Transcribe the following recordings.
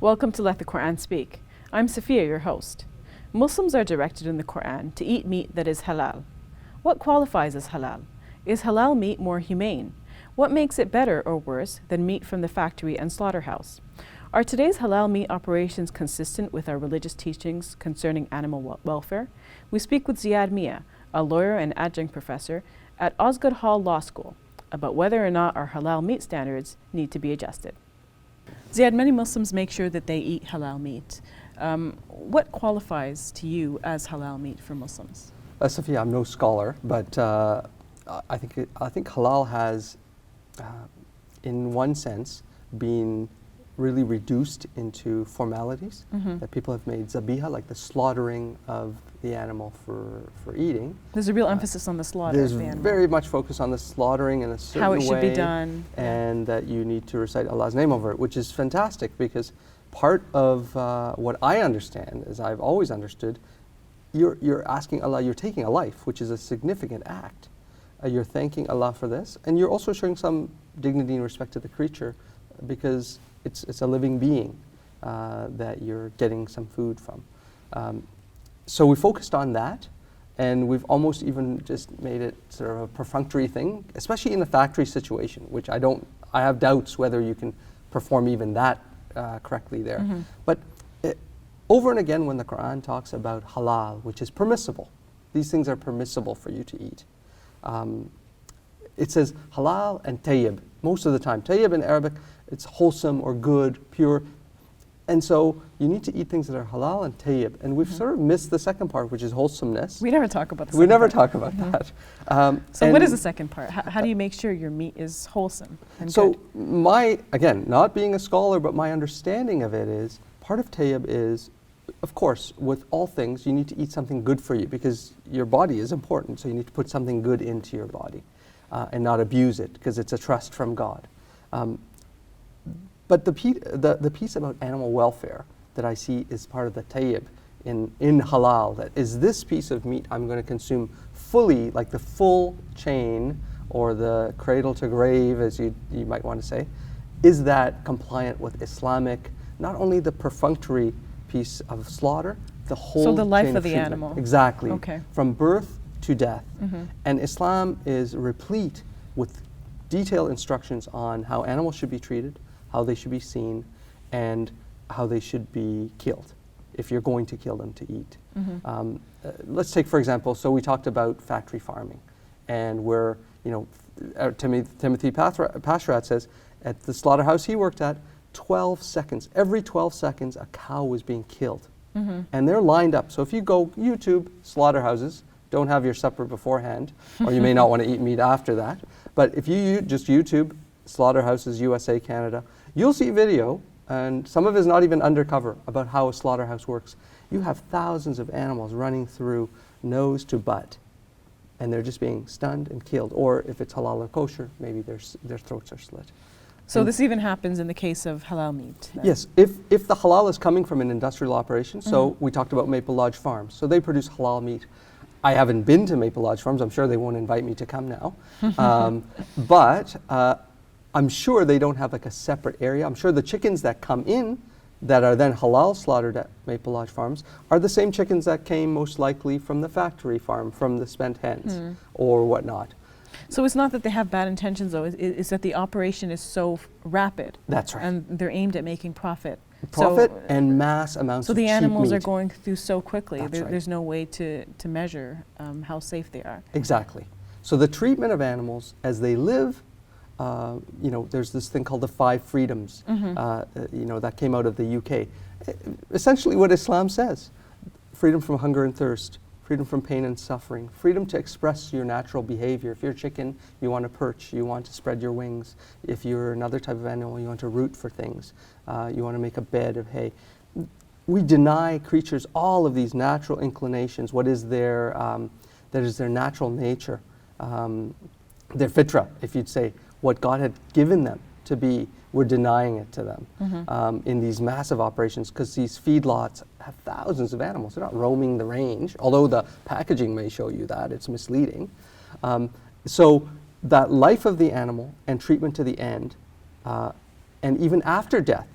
Welcome to Let the Quran Speak. I'm Safiya, your host. Muslims are directed in the Quran to eat meat that is halal. What qualifies as halal? Is halal meat more humane? What makes it better or worse than meat from the factory and slaughterhouse? Are today's halal meat operations consistent with our religious teachings concerning animal welfare? We speak with Ziyaad Mia, a lawyer and adjunct professor at Osgoode Hall Law School, about whether or not our halal meat standards need to be adjusted. Ziyaad, many Muslims make sure that they eat halal meat. What qualifies to you as halal meat for Muslims? Safiya, I'm no scholar, but I think halal has, in one sense, been really reduced into formalities that people have made zabiha, like the slaughtering of the animal for eating. There's a real emphasis on the slaughter There's of the animal. very much focus on the slaughtering in a certain way. How it should be done. And that you need to recite Allah's name over it, which is fantastic because part of what I understand, as I've always understood, you're asking Allah, you're taking a life, which is a significant act. You're thanking Allah for this, and you're also showing some dignity and respect to the creature because it's a living being that you're getting some food from. So we focused on that, and we've almost even just made it sort of a perfunctory thing, especially in a factory situation, which I have doubts whether you can perform even that correctly there. But over and again, when the Quran talks about halal, which is permissible, these things are permissible for you to eat. It says halal and tayyib most of the time. Tayyib in Arabic, it's wholesome or good, pure. And so you need to eat things that are halal and tayyib. And we've sort of missed the second part, which is wholesomeness. We never talk about the second We never part. talk about that. So what is the second part? How do you make sure your meat is wholesome and so good? again, not being a scholar, but my understanding of it is, part of tayyib is, of course, with all things, you need to eat something good for you because your body is important. So you need to put something good into your body and not abuse it because it's a trust from God. But the piece about animal welfare that I see is part of the tayyib in halal, that is this piece of meat I'm going to consume fully, like the full chain or the cradle to grave, as you might want to say, is that compliant with Islamic, not only the perfunctory piece of slaughter, the whole So the life chain of the treatment. animal. Exactly. Okay. From birth to death. And Islam is replete with detailed instructions on how animals should be treated, how they should be seen, and how they should be killed if you're going to kill them to eat. Let's take, for example, so we talked about factory farming, and where, Timothy Pashrat says at the slaughterhouse he worked at, 12 seconds, every 12 seconds a cow was being killed. And they're lined up. So if you go YouTube slaughterhouses, don't have your supper beforehand, or you may not want to eat meat after that, but if you just YouTube slaughterhouses, USA, Canada, you'll see video, and some of it is not even undercover, about how a slaughterhouse works. You have thousands of animals running through nose to butt, and they're just being stunned and killed. Or if it's halal or kosher, maybe their throats are slit. So this even happens in the case of halal meat? Then? Yes, if the halal is coming from an industrial operation, so we talked about Maple Lodge Farms, so they produce halal meat. I haven't been to Maple Lodge Farms, I'm sure they won't invite me to come now. But I'm sure they don't have like a separate area. I'm sure the chickens that come in that are then halal slaughtered at Maple Lodge Farms are the same chickens that came most likely from the factory farm, from the spent hens or whatnot. So it's not that they have bad intentions though, it's that the operation is so rapid. That's right. And they're aimed at making profit. Profit and mass amounts of cheap meat. So the animals are going through so quickly, That's right. There's no way to measure how safe they are. Exactly. So the treatment of animals as they live, there's this thing called the 5 freedoms, that came out of the UK. Essentially what Islam says: freedom from hunger and thirst, freedom from pain and suffering, freedom to express your natural behavior. If you're a chicken, you want to perch, you want to spread your wings. If you're another type of animal, you want to root for things. You want to make a bed of hay. We deny creatures all of these natural inclinations, what is that is their natural nature, their fitra, if you'd say, what God had given them to be. We're denying it to them in these massive operations, because these feedlots have thousands of animals. They're not roaming the range, although the packaging may show you that. It's misleading. So that life of the animal and treatment to the end, and even after death,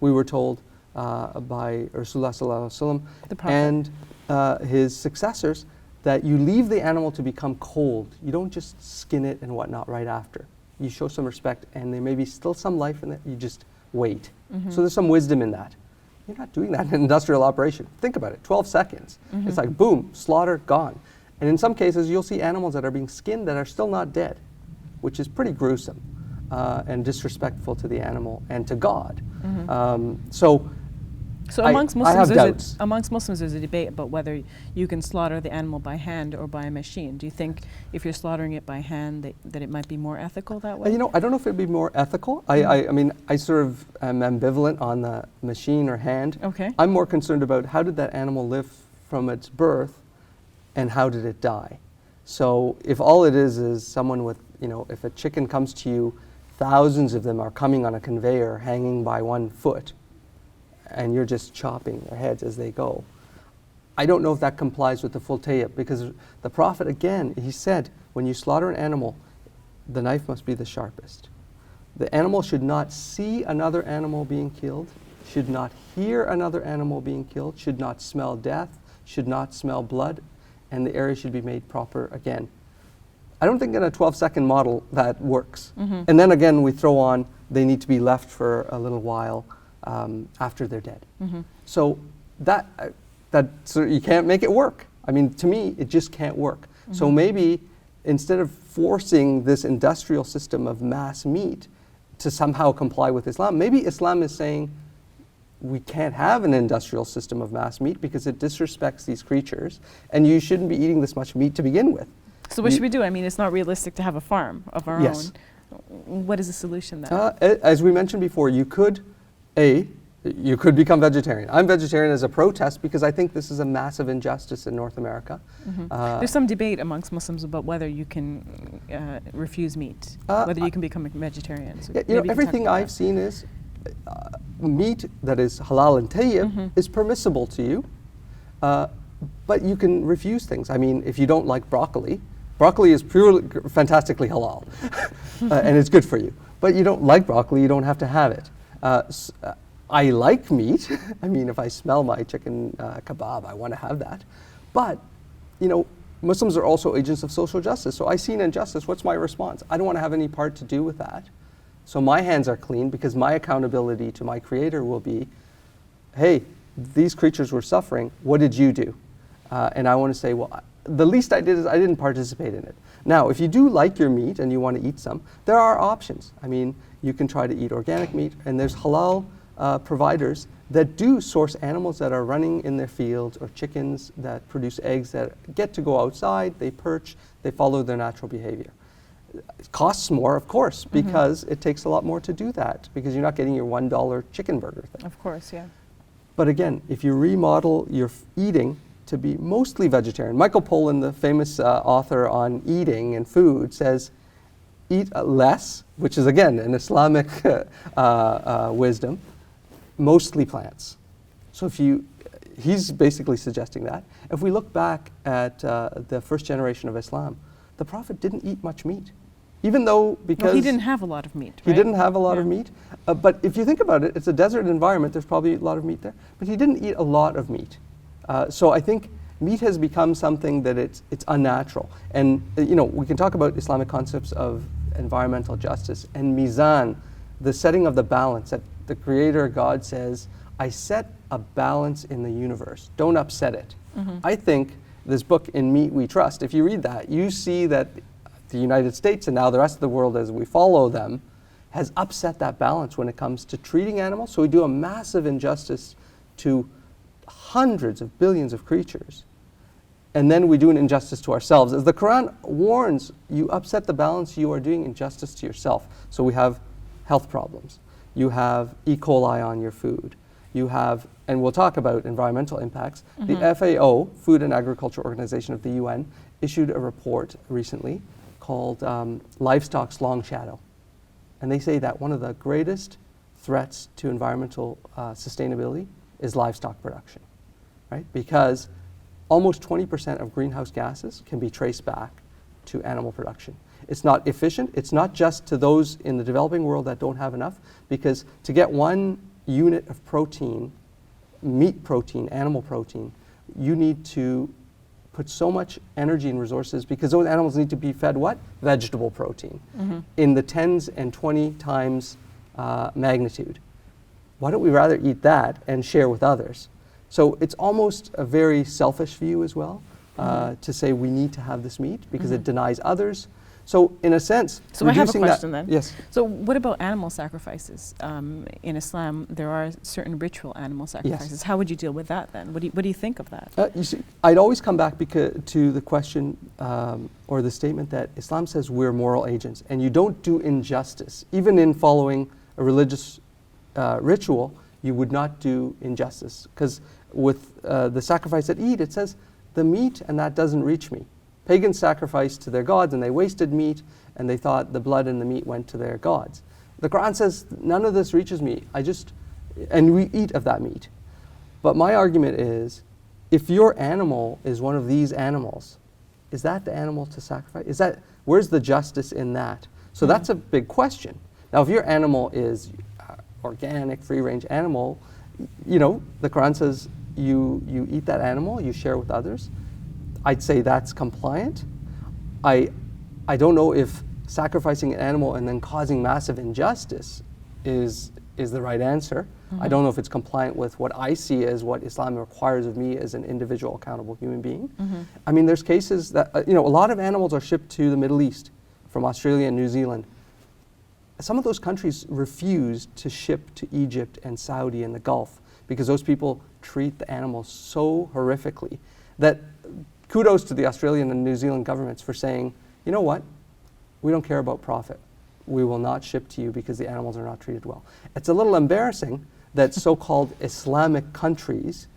we were told by Rasulullah sallallahu alaihi wasallam The Prophet. and his successors, that you leave the animal to become cold. You don't just skin it and whatnot right after. You show some respect, and there may be still some life in it. You just wait. So there's some wisdom in that. You're not doing that in an industrial operation. Think about it, 12 seconds. It's like boom, slaughter, gone. And in some cases, you'll see animals that are being skinned that are still not dead, which is pretty gruesome and disrespectful to the animal and to God. So I amongst have Muslims, doubts. there's a debate about whether you can slaughter the animal by hand or by a machine. Do you think if you're slaughtering it by hand that it might be more ethical that way? You know, I don't know if it'd be more ethical. I mean, I sort of am ambivalent on the machine or hand. Okay. I'm more concerned about how did that animal live from its birth and how did it die? So if all it is someone with, you know, if a chicken comes to you, thousands of them are coming on a conveyor hanging by one foot, and you're just chopping their heads as they go. I don't know if that complies with the full tayyib, because the Prophet, again, he said, when you slaughter an animal, the knife must be the sharpest. The animal should not see another animal being killed, should not hear another animal being killed, should not smell death, should not smell blood, and the area should be made proper again. I don't think in a 12-second model that works. And then again, we throw on, they need to be left for a little while after they're dead. So that so you can't make it work. I mean, to me, it just can't work. So maybe instead of forcing this industrial system of mass meat to somehow comply with Islam, maybe Islam is saying we can't have an industrial system of mass meat because it disrespects these creatures, and you shouldn't be eating this much meat to begin with. So what should we do? I mean, it's not realistic to have a farm of our Yes. own. What is the solution then? As we mentioned before, you could become vegetarian. I'm vegetarian as a protest because I think this is a massive injustice in North America. There's some debate amongst Muslims about whether you can refuse meat, whether you can become a vegetarian. So You know, maybe you can talk everything about I've that. seen is meat that is halal and tayyib is permissible to you, but you can refuse things. I mean, if you don't like broccoli, broccoli is purely fantastically halal, and it's good for you. But you don't like broccoli, you don't have to have it. I like meat. I mean, if I smell my chicken kebab, I want to have that. But, you know, Muslims are also agents of social justice. So I see an injustice. What's my response? I don't want to have any part to do with that. So my hands are clean because my accountability to my Creator will be, hey, these creatures were suffering. What did you do? And I want to say, well, the least I did is I didn't participate in it. Now, if you do like your meat and you want to eat some, there are options. I mean, you can try to eat organic meat, and there's halal providers that do source animals that are running in their fields, or chickens that produce eggs that get to go outside, they perch, they follow their natural behavior. It costs more, of course, because it takes a lot more to do that, because you're not getting your $1 chicken burger thing. Of course, yeah. But again, if you remodel your eating to be mostly vegetarian, Michael Pollan, the famous author on eating and food, says, eat less, which is again an Islamic wisdom, mostly plants. So he's basically suggesting that. If we look back at the first generation of Islam, the Prophet didn't eat much meat, even though because he didn't have a lot of meat, right? he didn't have a lot of meat. But if you think about it, it's a desert environment. There's probably a lot of meat there, but he didn't eat a lot of meat. So I think meat has become something that it's unnatural. And you know, we can talk about Islamic concepts of environmental justice and mizan, the setting of the balance that the Creator God says, I set a balance in the universe. Don't upset it. I think this book, In Meat We Trust, if you read that, you see that the United States and now the rest of the world as we follow them has upset that balance when it comes to treating animals. So we do a massive injustice to hundreds of billions of creatures. And then we do an injustice to ourselves. As the Quran warns, you upset the balance, you are doing injustice to yourself. So we have health problems. You have E. coli on your food. You have, and we'll talk about environmental impacts. The FAO, Food and Agriculture Organization of the UN, issued a report recently called Livestock's Long Shadow. And they say that one of the greatest threats to environmental sustainability is livestock production, right? Because almost 20% of greenhouse gases can be traced back to animal production. It's not efficient. It's not just to those in the developing world that don't have enough, because to get 1 unit of protein meat protein, animal protein, you need to put so much energy and resources because those animals need to be fed what? Vegetable protein in the 10s and 20 times magnitude. Why don't we rather eat that and share with others? So it's almost a very selfish view as well to say we need to have this meat because it denies others. So in a sense, so I have a question then. Yes. So what about animal sacrifices? In Islam, there are certain ritual animal sacrifices. Yes. How would you deal with that then? What do you think of that? You see, I'd always come back to the question or the statement that Islam says we're moral agents and you don't do injustice. Even in following a religious ritual, you would not do injustice. Because with the sacrifice at Eid, it says, the meat and that doesn't reach me. Pagans sacrificed to their gods and they wasted meat and they thought the blood and the meat went to their gods. The Quran says, none of this reaches me. And we eat of that meat. But my argument is, if your animal is one of these animals, is that the animal to sacrifice? Where's the justice in that? So that's a big question. Now, if your animal is organic, free-range animal, you know, the Quran says you eat that animal, you share with others. I'd say that's compliant. I don't know if sacrificing an animal and then causing massive injustice is the right answer. I don't know if it's compliant with what I see as what Islam requires of me as an individual accountable human being. I mean, there's cases that, you know, a lot of animals are shipped to the Middle East from Australia and New Zealand. Some of those countries refuse to ship to Egypt and Saudi and the Gulf because those people treat the animals so horrifically that kudos to the Australian and New Zealand governments for saying, you know what, we don't care about profit. We will not ship to you because the animals are not treated well. It's a little embarrassing that so-called Islamic countries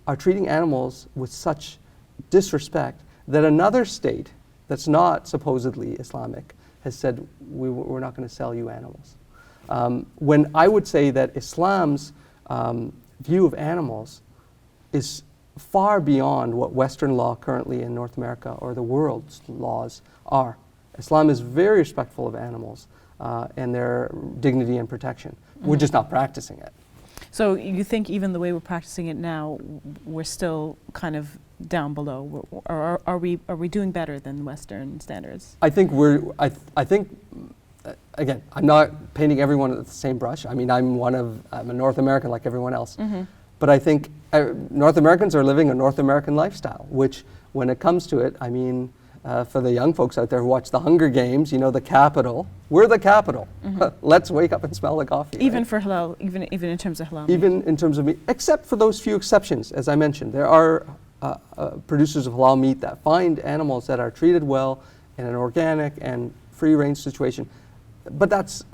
are treating animals with such disrespect that another state that's not supposedly Islamic has said, we're not going to sell you animals. When I would say that Islam's view of animals is far beyond what Western law currently in North America or the world's laws are. Islam is very respectful of animals and their dignity and protection. We're just not practicing it. So you think even the way we're practicing it now, we're still kind of down below, or are we doing better than Western standards? I think again, I'm not painting everyone with the same brush. I mean, I'm a North American like everyone else. But I think North Americans are living a North American lifestyle, which when it comes to it, I mean, for the young folks out there who watch the Hunger Games, you know, the capital, we're the capital. Let's wake up and smell the coffee. Even right? for halal, even in terms of halal Even meat. in terms of meat, except for those few exceptions, as I mentioned. There are producers of halal meat that find animals that are treated well in an organic and free-range situation. But that's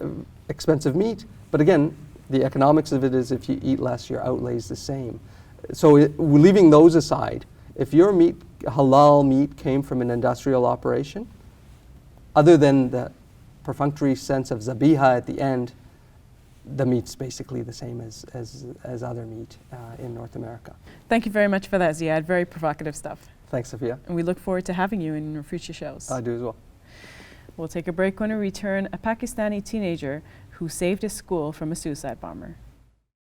expensive meat. But again, the economics of it is if you eat less, your outlay is the same. So leaving those aside, if your meat, halal meat, came from an industrial operation, other than the perfunctory sense of zabiha at the end, the meat's basically the same as other meat in North America. Thank you very much for that, Ziyaad. Very provocative stuff. Thanks, Sophia. And we look forward to having you in future shows. I do as well. We'll take a break. When we return, a Pakistani teenager who saved his school from a suicide bomber.